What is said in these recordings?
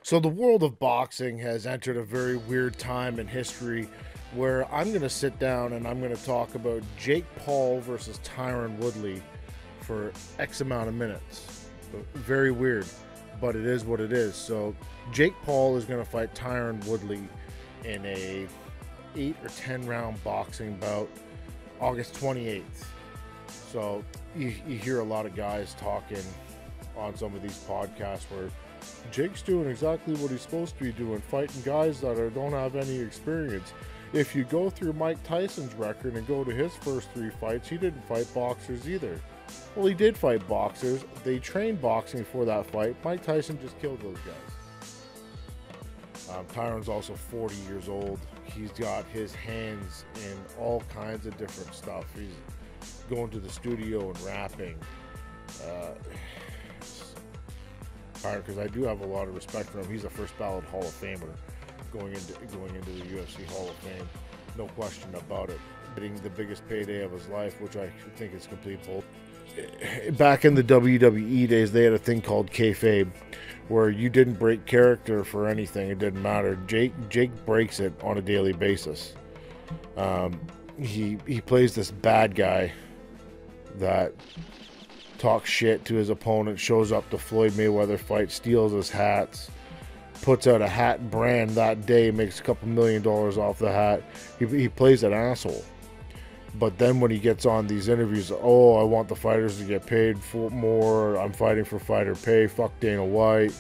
So the world of boxing has entered a very weird time in history where I'm going to sit down and I'm going to talk about Jake Paul versus Tyron Woodley for X amount of minutes. Very weird, but it is what it is. So Jake Paul is going to fight Tyron Woodley in a 8 or 10 round boxing bout August 28th. So you hear a lot of guys talking on some of these podcasts where Jake's doing exactly what he's supposed to be doing, fighting guys that don't have any experience. If you go through Mike Tyson's record and go to his first 3 fights, he didn't fight boxers either. Well, he did fight boxers. They trained boxing for that fight. Mike Tyson just killed those guys. Tyron's also 40 years old. He's got his hands in all kinds of different stuff. He's going to the studio and rapping. Because I do have a lot of respect for him. He's a first ballot Hall of Famer going into the UFC Hall of Fame. No question about it. Getting the biggest payday of his life, which I think is complete bull. Back in the WWE days, they had a thing called kayfabe, where you didn't break character for anything. It didn't matter. Jake breaks it on a daily basis. He plays this bad guy that talks shit to his opponent, shows up to Floyd Mayweather fight, steals his hats, puts out a hat brand that day, makes a couple $1 million off the hat. He plays an asshole. But then when he gets on these interviews, oh, I want the fighters to get paid for more, I'm fighting for fighter pay, fuck Dana White,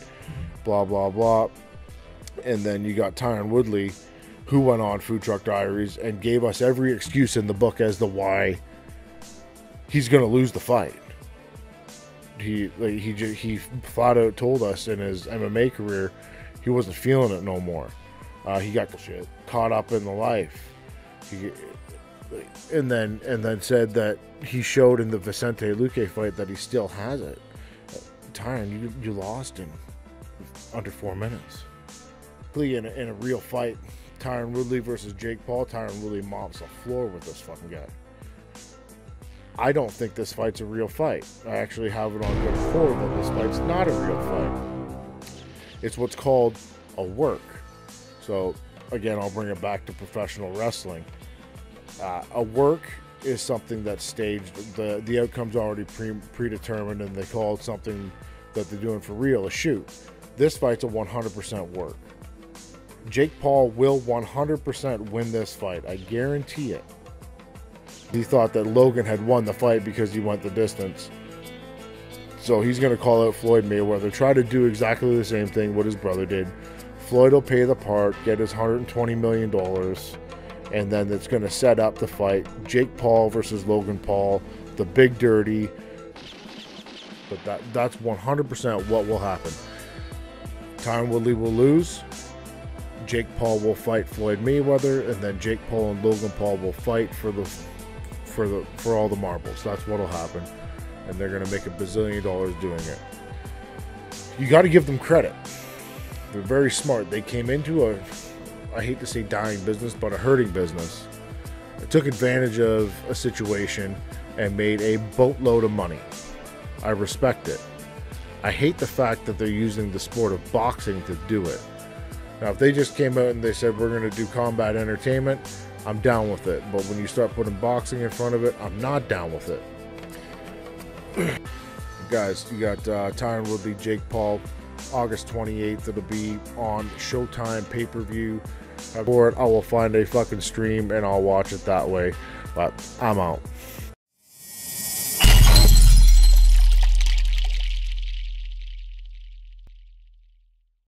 blah, blah, blah. And then you got Tyron Woodley, who went on Food Truck Diaries and gave us every excuse in the book as to why he's going to lose the fight. He flat out told us in his MMA career he wasn't feeling it no more. He got shit caught up in the life. And then said that he showed in the Vicente Luque fight that he still has it. Tyron, you lost in under 4 minutes. In a real fight, Tyron Woodley versus Jake Paul, Tyron Woodley mops the floor with this fucking guy. I don't think this fight's a real fight. I actually have it on good accord that this fight's not a real fight. It's what's called a work. So again, I'll bring it back to professional wrestling. A work is something that's staged. The outcome's already predetermined, and they call it something that they're doing for real, a shoot. This fight's a 100% work. Jake Paul will 100% win this fight. I guarantee it. He thought that Logan had won the fight because he went the distance. So he's going to call out Floyd Mayweather, try to do exactly the same thing what his brother did. Floyd will pay the part, get his $120 million, and then it's going to set up the fight. Jake Paul versus Logan Paul, the big dirty. But that's 100% what will happen. Tyron Woodley will lose. Jake Paul will fight Floyd Mayweather, and then Jake Paul and Logan Paul will fight for all the marbles. That's what'll happen, and they're gonna make $1 bazillion doing it. You got to give them credit. They're very smart. They came into I hate to say dying business, but a hurting business. They took advantage of a situation and made a boatload of money. I respect it. I hate the fact that they're using the sport of boxing to do it. Now, if they just came out and they said, we're going to do combat entertainment, I'm down with it. But when you start putting boxing in front of it, I'm not down with it. Guys, you got Tyron Woodley, Jake Paul, August 28th. It'll be on Showtime pay-per-view. For it, I will find a fucking stream and I'll watch it that way. But I'm out.